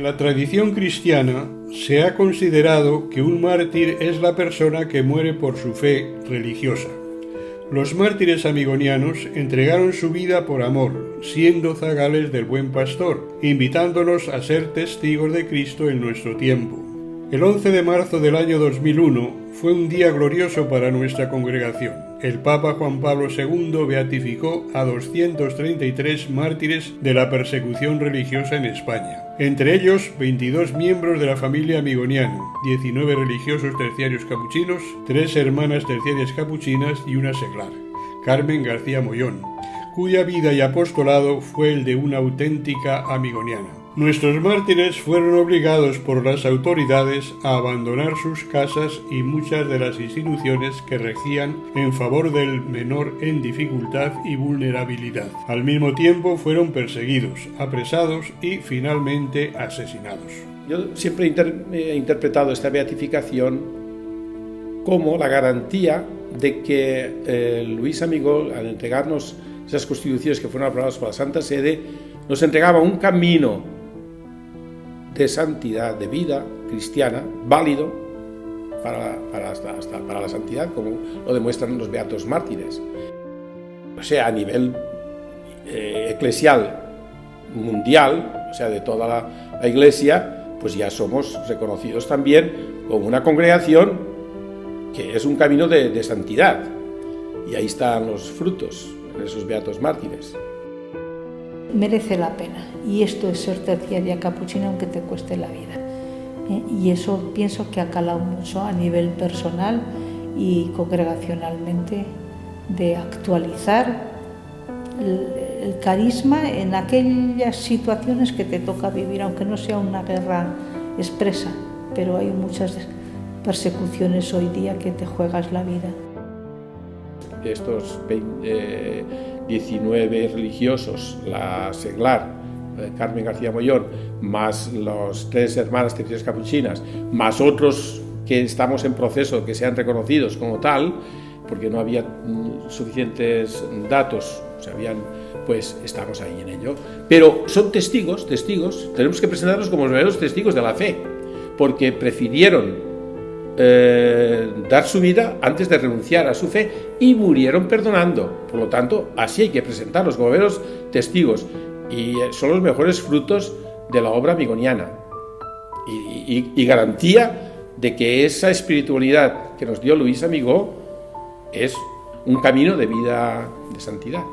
la tradición cristiana se ha considerado que un mártir es la persona que muere por su fe religiosa. Los mártires amigonianos entregaron su vida por amor, siendo zagales del buen pastor, invitándonos a ser testigos de Cristo en nuestro tiempo. El 11 de marzo del año 2001 fue un día glorioso para nuestra congregación. El Papa Juan Pablo II beatificó a 233 mártires de la persecución religiosa en España. Entre ellos, 22 miembros de la familia Amigoniano, 19 religiosos terciarios capuchinos, 3 hermanas terciarias capuchinas y una seglar, Carmen García Mollón, cuya vida y apostolado fue el de una auténtica amigoniana. Nuestros mártires fueron obligados por las autoridades a abandonar sus casas y muchas de las instituciones que regían en favor del menor en dificultad y vulnerabilidad. Al mismo tiempo fueron perseguidos, apresados y finalmente asesinados. Yo siempre he interpretado esta beatificación como la garantía de que Luis Amigó, al entregarnos esas constituciones que fueron aprobadas por la Santa Sede, nos entregaba un camino de santidad, de vida cristiana, válido para la santidad, como lo demuestran los beatos mártires. O sea, a nivel eclesial mundial, o sea, de toda la Iglesia, pues ya somos reconocidos también como una congregación que es un camino de santidad. Y ahí están los frutos en esos beatos mártires. Merece la pena, y esto es ser terciaria capuchina aunque te cueste la vida, y eso pienso que ha calado mucho a nivel personal y congregacionalmente, de actualizar el carisma en aquellas situaciones que te toca vivir, aunque no sea una guerra expresa, pero hay muchas persecuciones hoy día que te juegas la vida. Estos 19 religiosos, la seglar, Carmen García Mollón, más los 3 hermanas terciarias capuchinas, más otros que estamos en proceso que sean reconocidos como tal, porque no había suficientes datos, pues estamos ahí en ello. Pero son testigos, tenemos que presentarlos como los verdaderos testigos de la fe, porque prefirieron dar su vida antes de renunciar a su fe y murieron perdonando. Por lo tanto, así hay que presentarlos como verdaderos testigos, y son los mejores frutos de la obra amigoniana y garantía de que esa espiritualidad que nos dio Luis Amigó es un camino de vida de santidad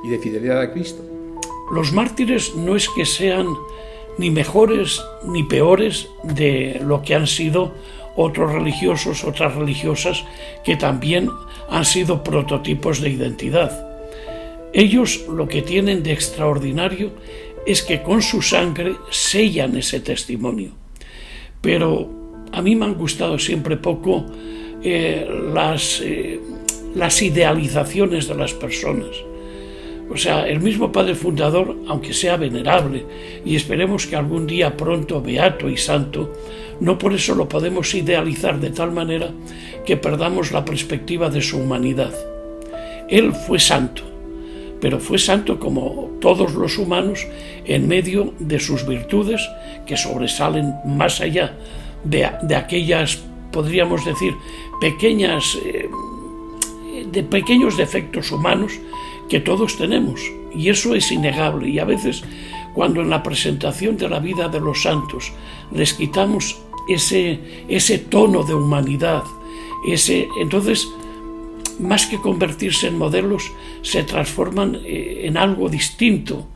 y de fidelidad a Cristo. Los mártires no es que sean ni mejores ni peores de lo que han sido otros religiosos, otras religiosas que también han sido prototipos de identidad. Ellos lo que tienen de extraordinario es que con su sangre sellan ese testimonio. Pero a mí me han gustado siempre poco las idealizaciones de las personas. O sea, el mismo padre fundador, aunque sea venerable, y esperemos que algún día pronto beato y santo, no por eso lo podemos idealizar de tal manera que perdamos la perspectiva de su humanidad. Él fue santo, pero fue santo como todos los humanos en medio de sus virtudes que sobresalen más allá de aquellas, podríamos decir, pequeños defectos humanos que todos tenemos, y eso es innegable. Y a veces, cuando en la presentación de la vida de los santos les quitamos ese tono de humanidad, entonces, más que convertirse en modelos, se transforman en algo distinto.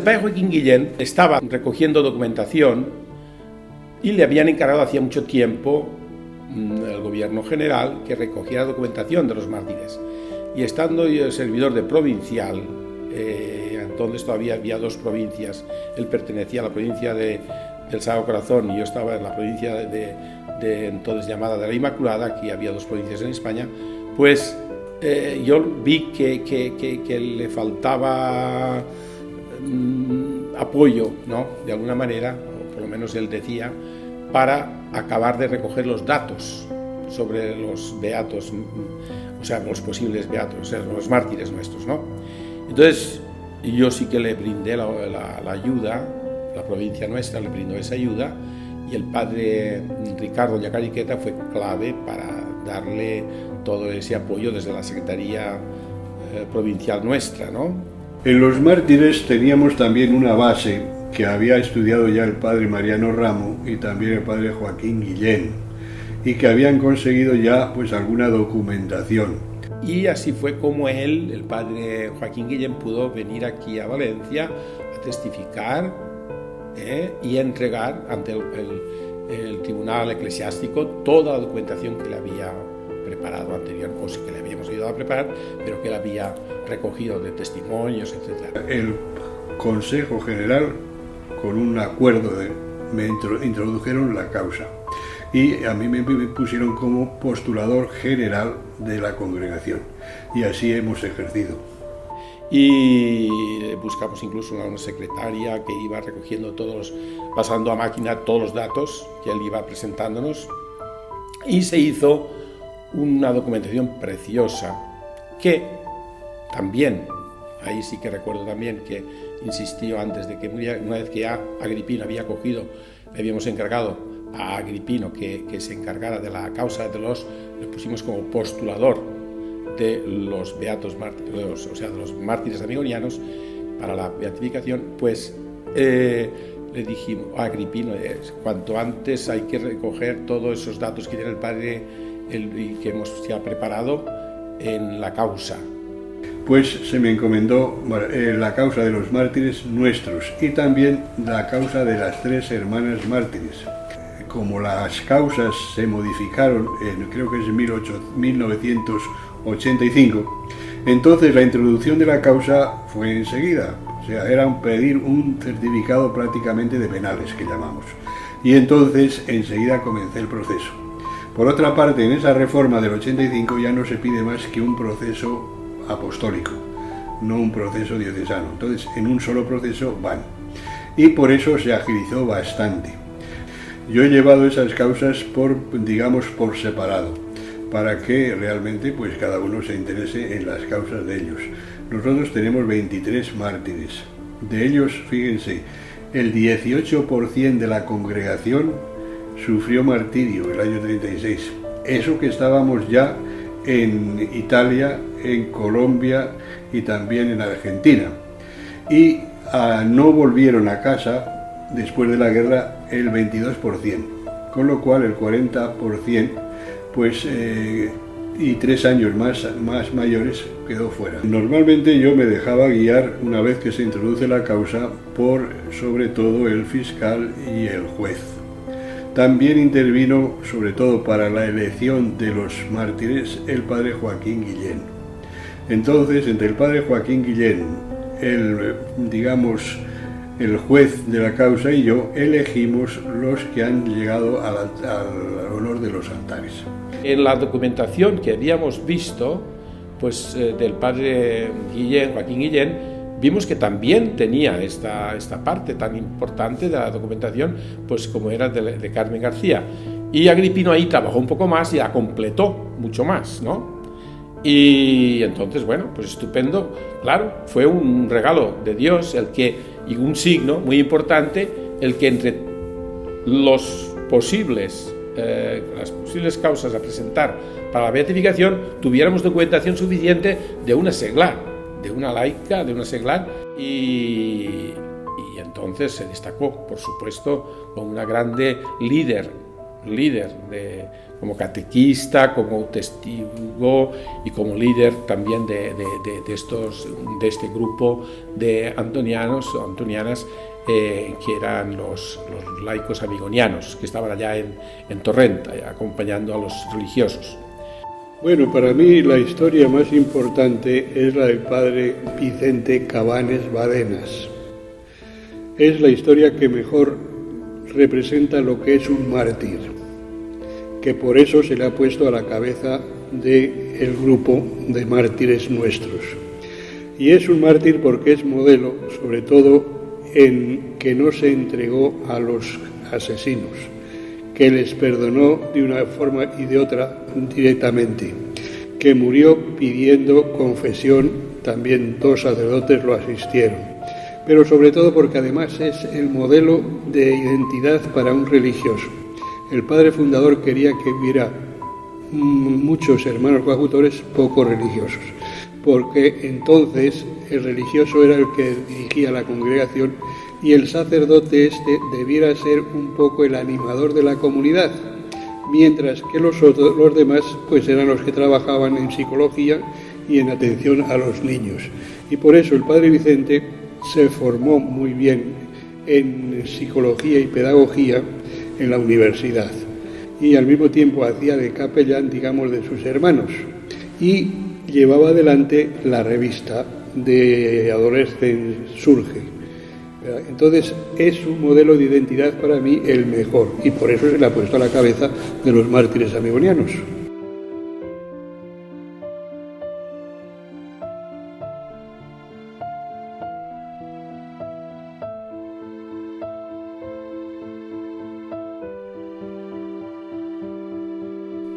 El padre Joaquín Guillén estaba recogiendo documentación y le habían encargado hacía mucho tiempo el gobierno general que recogiera documentación de los mártires. Y estando yo servidor de provincial, entonces todavía había dos provincias, él pertenecía a la provincia del Sagrado Corazón y yo estaba en la provincia de entonces llamada de la Inmaculada, aquí había dos provincias en España, pues yo vi que le faltaba apoyo, ¿no? De alguna manera, o por lo menos él decía, para acabar de recoger los datos sobre los beatos, o sea, los posibles beatos, o sea, los mártires nuestros, ¿no? Entonces, yo sí que le brindé la ayuda, la provincia nuestra le brindó esa ayuda, y el padre Ricardo Yacariqueta fue clave para darle todo ese apoyo desde la Secretaría Provincial nuestra, ¿no? En los mártires teníamos también una base que había estudiado ya el padre Mariano Ramo y también el padre Joaquín Guillén, y que habían conseguido ya pues alguna documentación. Y así fue como él, el padre Joaquín Guillén, pudo venir aquí a Valencia a testificar y a entregar ante el tribunal eclesiástico toda la documentación que le había preparado anteriormente, o que le habíamos ayudado a preparar, pero que él había recogido de testimonios, etc. El Consejo General, con un acuerdo, me introdujeron la causa y a mí me pusieron como postulador general de la congregación, y así hemos ejercido. Y buscamos incluso una secretaria que iba recogiendo pasando a máquina todos los datos que él iba presentándonos, y se hizo una documentación preciosa que también, ahí sí que recuerdo también que insistió antes de que muriera, una vez que ya Agripino había cogido, le habíamos encargado a Agripino que se encargara de la causa le pusimos como postulador de los beatos mártires, o sea, de los mártires amigonianos para la beatificación, pues le dijimos a Agripino, cuanto antes hay que recoger todos esos datos que tiene el padre y que hemos ya preparado en la causa. Pues se me encomendó la causa de los mártires nuestros y también la causa de las tres hermanas mártires. Como las causas se modificaron, creo que es en 1985, entonces la introducción de la causa fue enseguida. O sea, era pedir un certificado prácticamente de penales, que llamamos. Y entonces enseguida comencé el proceso. Por otra parte, en esa reforma del 85 ya no se pide más que un proceso apostólico, no un proceso diocesano. Entonces, en un solo proceso van. Y por eso se agilizó bastante. Yo he llevado esas causas por separado, para que realmente pues cada uno se interese en las causas de ellos. Nosotros tenemos 23 mártires. De ellos, fíjense, el 18% de la congregación sufrió martirio el año 36. Eso que estábamos ya en Italia, en Colombia y también en Argentina. Y no volvieron a casa después de la guerra el 22%, con lo cual el 40%, pues, y 3 años más mayores quedó fuera. Normalmente yo me dejaba guiar, una vez que se introduce la causa, por sobre todo el fiscal y el juez. También intervino, sobre todo para la elección de los mártires, el padre Joaquín Guillén. Entonces, entre el padre Joaquín Guillén, el juez de la causa y yo, elegimos los que han llegado al honor de los altares. En la documentación que habíamos visto, pues del padre Joaquín Guillén, vimos que también tenía esta parte tan importante de la documentación, pues como era de Carmen García. Y Agripino ahí trabajó un poco más y la completó mucho más, ¿no? Y entonces, bueno, pues estupendo. Claro, fue un regalo de Dios y un signo muy importante, el que entre las posibles causas a presentar para la beatificación tuviéramos documentación suficiente de una seglar, de una laica, de una seglar, y entonces se destacó, por supuesto, como una grande líder líder, como catequista, como testigo y como líder también de este grupo de antonianos o antonianas que eran los laicos amigonianos, que estaban allá en Torrent, acompañando a los religiosos. Bueno, para mí la historia más importante es la del padre Vicente Cabanes Badenas. Es la historia que mejor representa lo que es un mártir, que por eso se le ha puesto a la cabeza del grupo de mártires nuestros. Y es un mártir porque es modelo, sobre todo en que no se entregó a los asesinos, que les perdonó de una forma y de otra directamente, que murió pidiendo confesión, también 2 sacerdotes lo asistieron, pero sobre todo porque además es el modelo de identidad para un religioso. El padre fundador quería que hubiera muchos hermanos coadjutores poco religiosos, porque entonces el religioso era el que dirigía la congregación y el sacerdote debiera ser un poco el animador de la comunidad, mientras que los demás pues eran los que trabajaban en psicología y en atención a los niños. Y por eso el padre Vicente se formó muy bien en psicología y pedagogía en la universidad y al mismo tiempo hacía de capellán, digamos, de sus hermanos, y llevaba adelante la revista de Adolescent Surge. Entonces es un modelo de identidad para mí el mejor, y por eso se le ha puesto a la cabeza de los mártires amigonianos.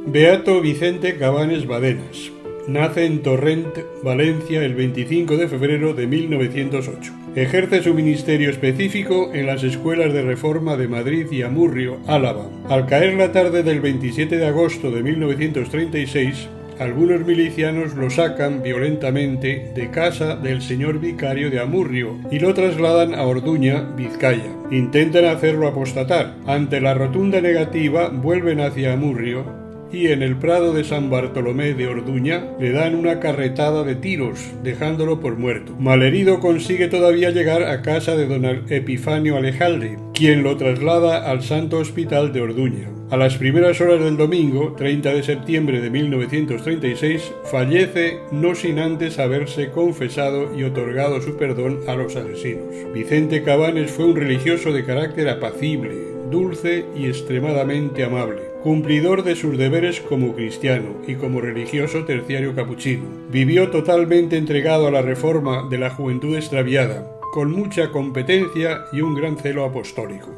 Beato Vicente Cabanes Badenas. Nace en Torrent, Valencia, el 25 de febrero de 1908. Ejerce su ministerio específico en las escuelas de reforma de Madrid y Amurrio, Álava. Al caer la tarde del 27 de agosto de 1936, algunos milicianos lo sacan violentamente de casa del señor vicario de Amurrio y lo trasladan a Orduña, Vizcaya. Intentan hacerlo apostatar. Ante la rotunda negativa, vuelven hacia Amurrio y en el prado de San Bartolomé de Orduña le dan una carretada de tiros, dejándolo por muerto. Malherido consigue todavía llegar a casa de don Epifanio Alejalde, quien lo traslada al Santo Hospital de Orduña. A las primeras horas del domingo, 30 de septiembre de 1936, fallece no sin antes haberse confesado y otorgado su perdón a los asesinos. Vicente Cabanes fue un religioso de carácter apacible, dulce y extremadamente amable, cumplidor de sus deberes como cristiano y como religioso terciario capuchino. Vivió totalmente entregado a la reforma de la juventud extraviada, con mucha competencia y un gran celo apostólico.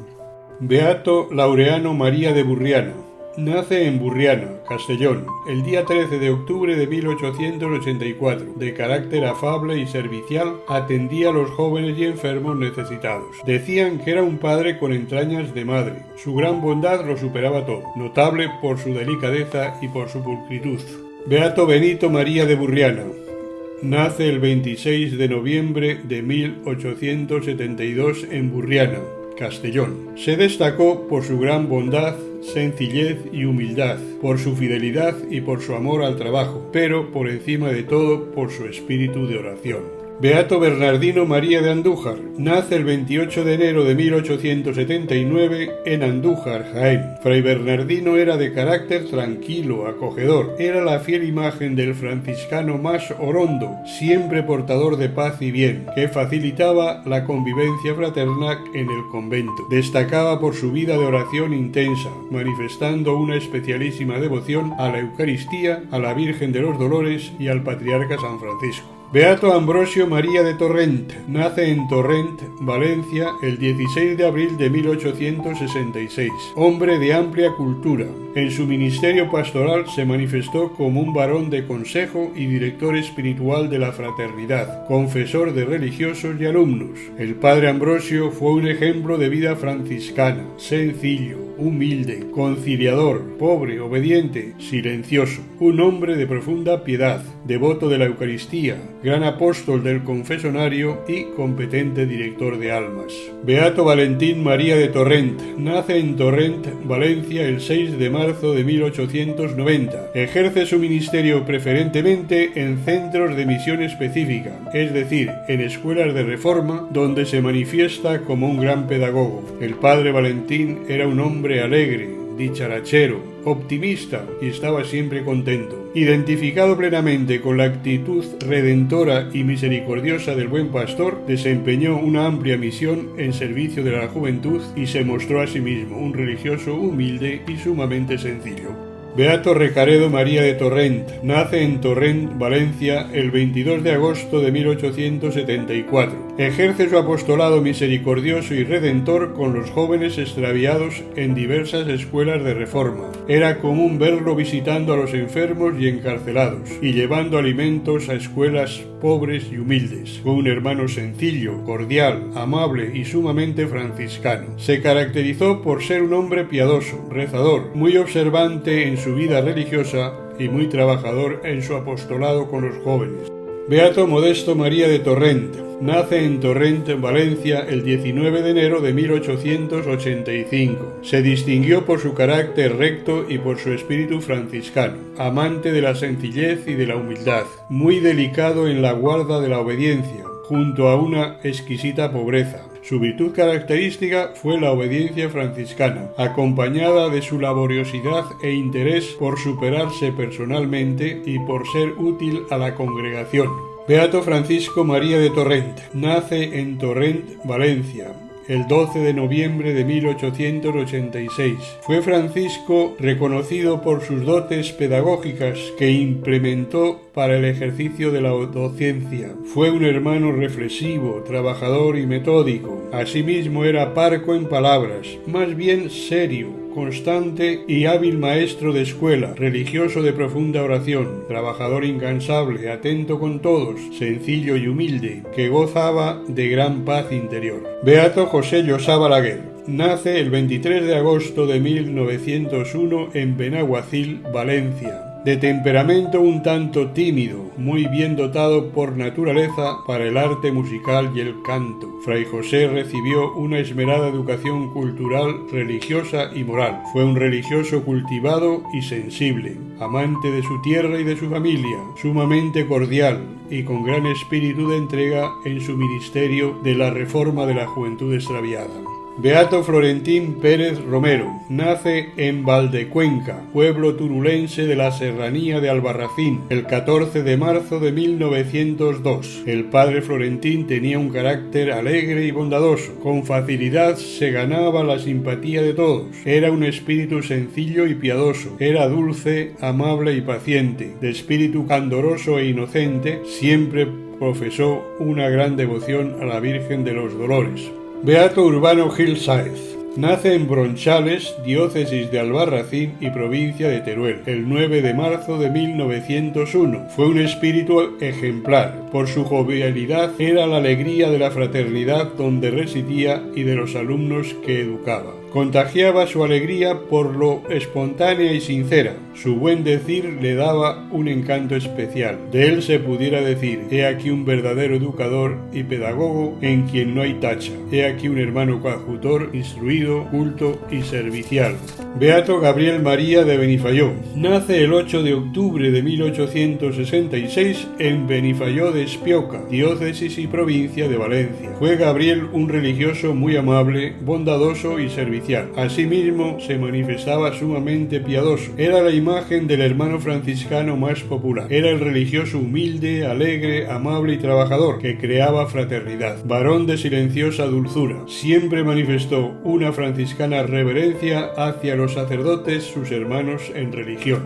Beato Laureano María de Burriana. Nace en Burriana, Castellón, el día 13 de octubre de 1884. De carácter afable y servicial, atendía a los jóvenes y enfermos necesitados. Decían que era un padre con entrañas de madre. Su gran bondad lo superaba todo, notable por su delicadeza y por su pulcritud. Beato Benito María de Burriana. Nace el 26 de noviembre de 1872 en Burriana, Castellón. Se destacó por su gran bondad, sencillez y humildad, por su fidelidad y por su amor al trabajo, pero por encima de todo por su espíritu de oración. Beato Bernardino María de Andújar. Nace el 28 de enero de 1879 en Andújar, Jaén. Fray Bernardino era de carácter tranquilo, acogedor. Era la fiel imagen del franciscano más orondo, siempre portador de paz y bien, que facilitaba la convivencia fraterna en el convento. Destacaba por su vida de oración intensa, manifestando una especialísima devoción a la Eucaristía, a la Virgen de los Dolores y al Patriarca San Francisco. Beato Ambrosio María de Torrent. Nace en Torrent, Valencia, el 16 de abril de 1866. Hombre de amplia cultura. En su ministerio pastoral se manifestó como un varón de consejo y director espiritual de la fraternidad, confesor de religiosos y alumnos. El padre Ambrosio fue un ejemplo de vida franciscana, sencillo, humilde, conciliador, pobre, obediente, silencioso. Un hombre de profunda piedad, devoto de la Eucaristía, gran apóstol del confesonario y competente director de almas. Beato Valentín María de Torrent. Nace en Torrent, Valencia, el 6 de marzo de 1890. Ejerce su ministerio preferentemente en centros de misión específica, es decir, en escuelas de reforma, donde se manifiesta como un gran pedagogo. El padre Valentín era un hombre alegre, dicharachero, optimista y estaba siempre contento. Identificado plenamente con la actitud redentora y misericordiosa del buen pastor, desempeñó una amplia misión en servicio de la juventud y se mostró a sí mismo un religioso humilde y sumamente sencillo. Beato Recaredo María de Torrent. Nace en Torrent, Valencia, el 22 de agosto de 1874. Ejerce su apostolado misericordioso y redentor con los jóvenes extraviados en diversas escuelas de reforma. Era común verlo visitando a los enfermos y encarcelados, y llevando alimentos a escuelas pobres y humildes. Fue un hermano sencillo, cordial, amable y sumamente franciscano. Se caracterizó por ser un hombre piadoso, rezador, muy observante en su vida religiosa y muy trabajador en su apostolado con los jóvenes. Beato Modesto María de Torrent. Nace en Torrent, Valencia, el 19 de enero de 1885. Se distinguió por su carácter recto y por su espíritu franciscano, amante de la sencillez y de la humildad, muy delicado en la guarda de la obediencia, junto a una exquisita pobreza. Su virtud característica fue la obediencia franciscana, acompañada de su laboriosidad e interés por superarse personalmente y por ser útil a la congregación. Beato Francisco María de Torrent. Nace en Torrent, Valencia, el 12 de noviembre de 1886. Fue Francisco reconocido por sus dotes pedagógicas que implementó para el ejercicio de la docencia. Fue un hermano reflexivo, trabajador y metódico. Asimismo era parco en palabras, más bien serio, constante y hábil maestro de escuela, religioso de profunda oración, trabajador incansable, atento con todos, sencillo y humilde, que gozaba de gran paz interior. Beato José Llosá Balaguer. Nace el 23 de agosto de 1901 en Benaguacil, Valencia. De temperamento un tanto tímido, muy bien dotado por naturaleza para el arte musical y el canto. Fray José recibió una esmerada educación cultural, religiosa y moral. Fue un religioso cultivado y sensible, amante de su tierra y de su familia, sumamente cordial y con gran espíritu de entrega en su ministerio de la reforma de la juventud extraviada. Beato Florentín Pérez Romero. Nace en Valdecuenca, pueblo turulense de la serranía de Albarracín, el 14 de marzo de 1902. El padre Florentín tenía un carácter alegre y bondadoso. Con facilidad se ganaba la simpatía de todos. Era un espíritu sencillo y piadoso. Era dulce, amable y paciente. De espíritu candoroso e inocente, siempre profesó una gran devoción a la Virgen de los Dolores. Beato Urbano Gil Sáez. Nace en Bronchales, diócesis de Albarracín y provincia de Teruel, el 9 de marzo de 1901. Fue un espíritu ejemplar. Por su jovialidad era la alegría de la fraternidad donde residía y de los alumnos que educaba. Contagiaba su alegría por lo espontánea y sincera. Su buen decir le daba un encanto especial. De él se pudiera decir: he aquí un verdadero educador y pedagogo en quien no hay tacha. He aquí un hermano coadjutor, instruido, culto y servicial. Beato Gabriel María de Benifayó. Nace el 8 de octubre de 1866 en Benifayó de Espioca, diócesis y provincia de Valencia. Fue Gabriel un religioso muy amable, bondadoso y servicial. Asimismo, se manifestaba sumamente piadoso. Era la imagen del hermano franciscano más popular. Era el religioso humilde, alegre, amable y trabajador, que creaba fraternidad. Varón de silenciosa dulzura. Siempre manifestó una franciscana reverencia hacia los sacerdotes, sus hermanos en religión.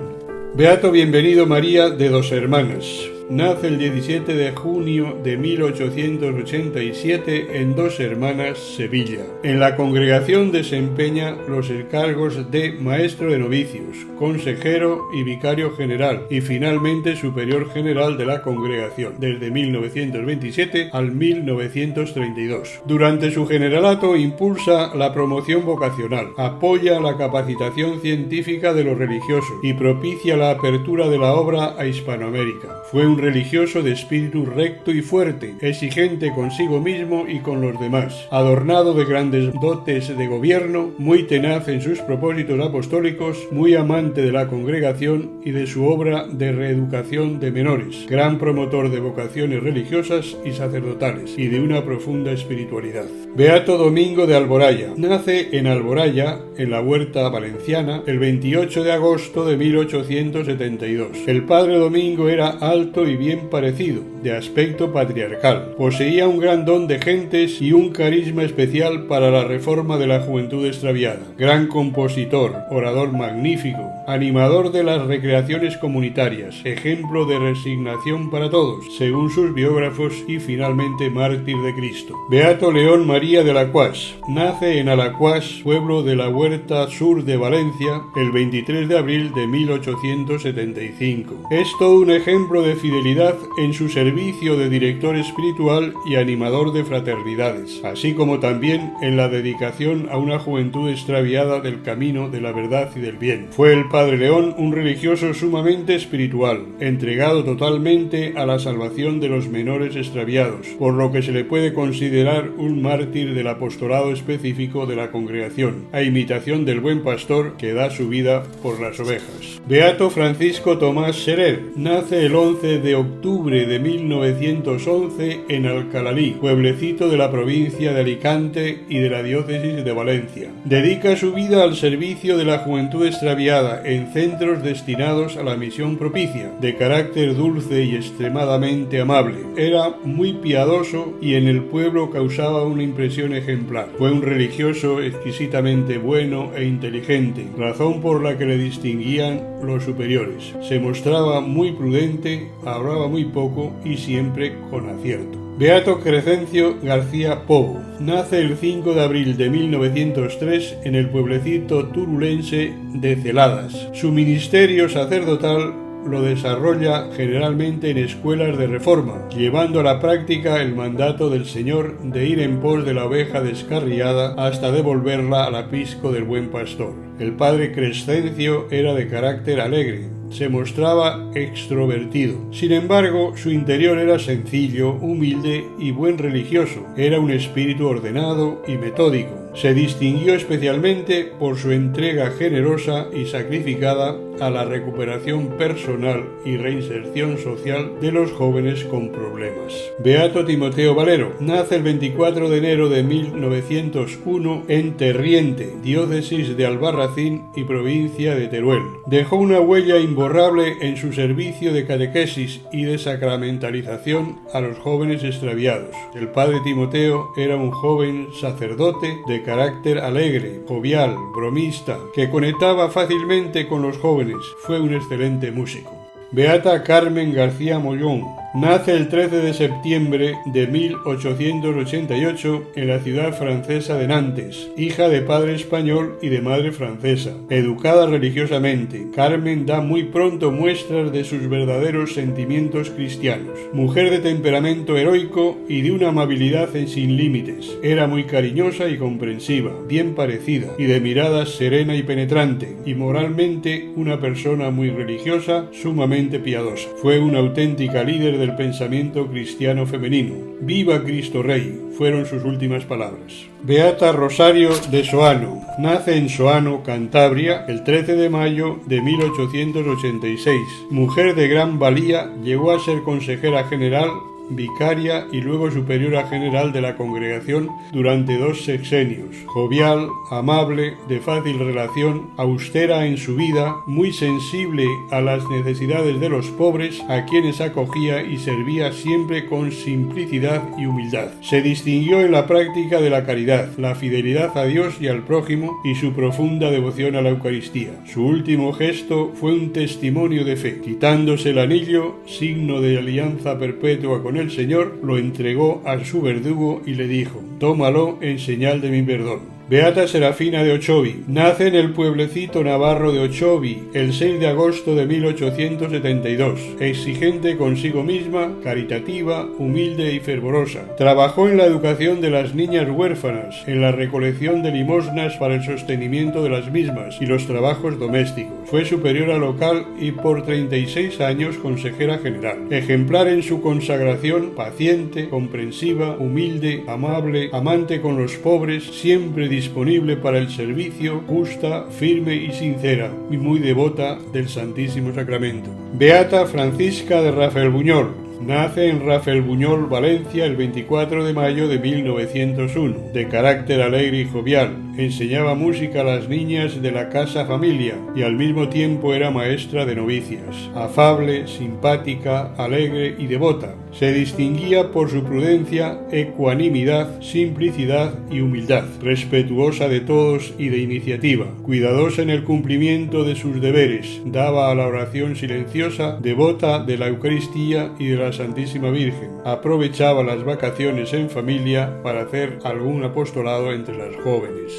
Beato Bienvenido María de Dos Hermanas. Nace el 17 de junio de 1887 en Dos Hermanas, Sevilla. En la congregación desempeña los encargos de maestro de novicios, consejero y vicario general y finalmente superior general de la congregación desde 1927 al 1932. Durante su generalato impulsa la promoción vocacional, apoya la capacitación científica de los religiosos y propicia la apertura de la obra a Hispanoamérica. Fue un religioso de espíritu recto y fuerte, exigente consigo mismo y con los demás, adornado de grandes dotes de gobierno, muy tenaz en sus propósitos apostólicos, muy amante de la congregación y de su obra de reeducación de menores, gran promotor de vocaciones religiosas y sacerdotales y de una profunda espiritualidad. Beato Domingo de Alboraya. Nace en Alboraya, en la Huerta Valenciana, el 28 de agosto de 1872. El padre Domingo era alto y bien parecido, de aspecto patriarcal. Poseía un gran don de gentes y un carisma especial para la reforma de la juventud extraviada. Gran compositor, orador magnífico, animador de las recreaciones comunitarias, ejemplo de resignación para todos, según sus biógrafos, y finalmente mártir de Cristo. Beato León María de Alacuás. Nace en Alacuás, pueblo de la Huerta Sur de Valencia, el 23 de abril de 1875. Es todo un ejemplo de fidelidad en su servicio de director espiritual y animador de fraternidades, así como también en la dedicación a una juventud extraviada del camino de la verdad y del bien. Fue el Padre León un religioso sumamente espiritual, entregado totalmente a la salvación de los menores extraviados, por lo que se le puede considerar un mártir del apostolado específico de la congregación, a imitación del buen pastor que da su vida por las ovejas. Beato Francisco Tomás Serer. Nace el 11 de octubre de 1911 en Alcalalí, pueblecito de la provincia de Alicante y de la diócesis de Valencia. Dedica su vida al servicio de la juventud extraviada en centros destinados a la misión propicia, de carácter dulce y extremadamente amable. Era muy piadoso y en el pueblo causaba una impresión ejemplar. Fue un religioso exquisitamente bueno e inteligente, razón por la que le distinguían los superiores. Se mostraba muy prudente, hablaba muy poco y siempre con acierto. Beato Crescencio García Pobo. Nace el 5 de abril de 1903 en el pueblecito turulense de Celadas. Su ministerio sacerdotal lo desarrolla generalmente en escuelas de reforma, llevando a la práctica el mandato del Señor de ir en pos de la oveja descarriada hasta devolverla al aprisco del buen pastor. El padre Crescencio era de carácter alegre, se mostraba extrovertido. Sin embargo, su interior era sencillo, humilde y buen religioso. Era un espíritu ordenado y metódico. Se distinguió especialmente por su entrega generosa y sacrificada a la recuperación personal y reinserción social de los jóvenes con problemas. Beato Timoteo Valero. Nace el 24 de enero de 1901 en Terriente, diócesis de Albarracín y provincia de Teruel. Dejó una huella imborrable en su servicio de catequesis y de sacramentalización a los jóvenes extraviados. El padre Timoteo era un joven sacerdote de carácter alegre, jovial, bromista, que conectaba fácilmente con los jóvenes. Fue un excelente músico. Beata Carmen García Mollón. Nace el 13 de septiembre de 1888 en la ciudad francesa de Nantes, hija de padre español y de madre francesa. Educada religiosamente, Carmen da muy pronto muestras de sus verdaderos sentimientos cristianos. Mujer de temperamento heroico y de una amabilidad sin límites. Era muy cariñosa y comprensiva, bien parecida y de mirada serena y penetrante, y moralmente una persona muy religiosa, sumamente piadosa. Fue una auténtica líder del pensamiento cristiano femenino. ¡Viva Cristo Rey! Fueron sus últimas palabras. Beata Rosario de Soano. Nace en Soano, Cantabria, el 13 de mayo de 1886. Mujer de gran valía, llegó a ser consejera general vicaria y luego superiora general de la congregación durante 2 sexenios. Jovial, amable, de fácil relación, austera en su vida, muy sensible a las necesidades de los pobres, a quienes acogía y servía siempre con simplicidad y humildad. Se distinguió en la práctica de la caridad, la fidelidad a Dios y al prójimo y su profunda devoción a la Eucaristía. Su último gesto fue un testimonio de fe. Quitándose el anillo, signo de alianza perpetua con el Señor, lo entregó a su verdugo y le dijo: «Tómalo en señal de mi perdón». Beata Serafina de Ochovi nace en el pueblecito navarro de Ochovi el 6 de agosto de 1872, exigente consigo misma, caritativa, humilde y fervorosa. Trabajó en la educación de las niñas huérfanas, en la recolección de limosnas para el sostenimiento de las mismas y los trabajos domésticos. Fue superiora local y por 36 años consejera general. Ejemplar en su consagración, paciente, comprensiva, humilde, amable, amante con los pobres, siempre disponible para el servicio, justa, firme y sincera, y muy devota del Santísimo Sacramento. Beata Francisca de Rafelbuñol nace en Rafelbuñol, Valencia, el 24 de mayo de 1901. De carácter alegre y jovial, enseñaba música a las niñas de la Casa Familia y al mismo tiempo era maestra de novicias. Afable, simpática, alegre y devota, se distinguía por su prudencia, ecuanimidad, simplicidad y humildad, respetuosa de todos y de iniciativa, cuidadosa en el cumplimiento de sus deberes, daba a la oración silenciosa, devota de la Eucaristía y de la Santísima Virgen, aprovechaba las vacaciones en familia para hacer algún apostolado entre las jóvenes.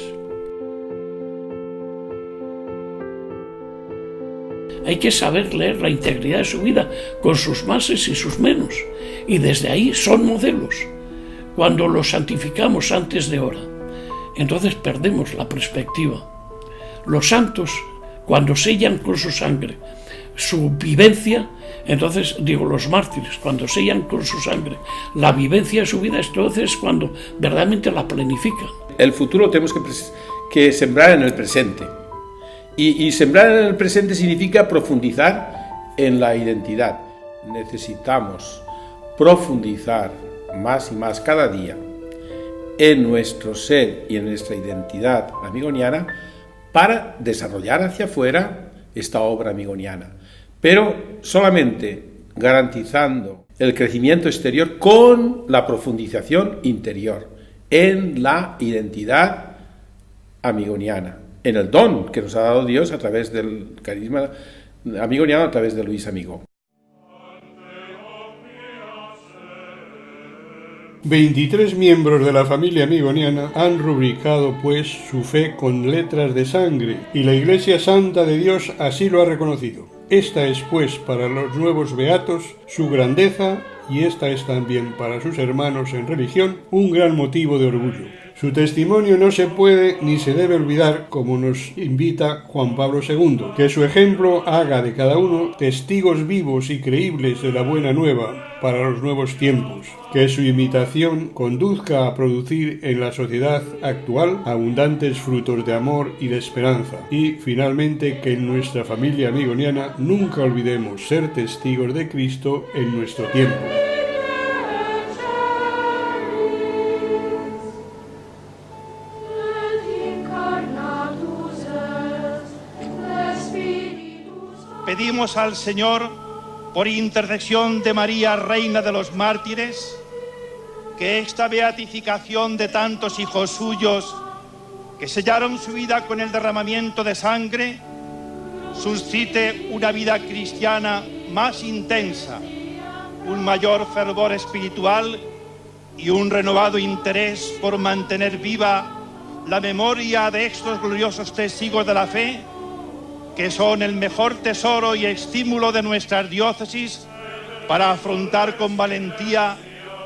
Hay que saber leer la integridad de su vida con sus máses y sus menos, y desde ahí son modelos. Cuando los santificamos antes de hora, entonces perdemos la perspectiva. Los santos, cuando sellan con su sangre su vivencia, entonces digo los mártires, cuando sellan con su sangre la vivencia de su vida, entonces es cuando verdaderamente la planifican. El futuro tenemos que sembrar en el presente. Y sembrar en el presente significa profundizar en la identidad. Necesitamos profundizar más y más cada día en nuestro ser y en nuestra identidad amigoniana para desarrollar hacia afuera esta obra amigoniana, pero solamente garantizando el crecimiento exterior con la profundización interior en la identidad amigoniana, en el don que nos ha dado Dios a través del carisma amigoniano, a través de Luis Amigo. 23 miembros de la familia amigoniana han rubricado, pues, su fe con letras de sangre, y la Iglesia Santa de Dios así lo ha reconocido. Esta es, pues, para los nuevos beatos su grandeza, y esta es también para sus hermanos en religión un gran motivo de orgullo. Su testimonio no se puede ni se debe olvidar, como nos invita Juan Pablo II, que su ejemplo haga de cada uno testigos vivos y creíbles de la buena nueva para los nuevos tiempos, que su imitación conduzca a producir en la sociedad actual abundantes frutos de amor y de esperanza, y finalmente que en nuestra familia amigoniana nunca olvidemos ser testigos de Cristo en nuestro tiempo. Pedimos al Señor, por intercesión de María, Reina de los Mártires, que esta beatificación de tantos hijos suyos que sellaron su vida con el derramamiento de sangre suscite una vida cristiana más intensa, un mayor fervor espiritual y un renovado interés por mantener viva la memoria de estos gloriosos testigos de la fe, que son el mejor tesoro y estímulo de nuestras diócesis para afrontar con valentía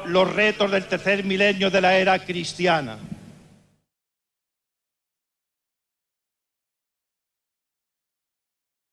los retos del tercer milenio de la era cristiana.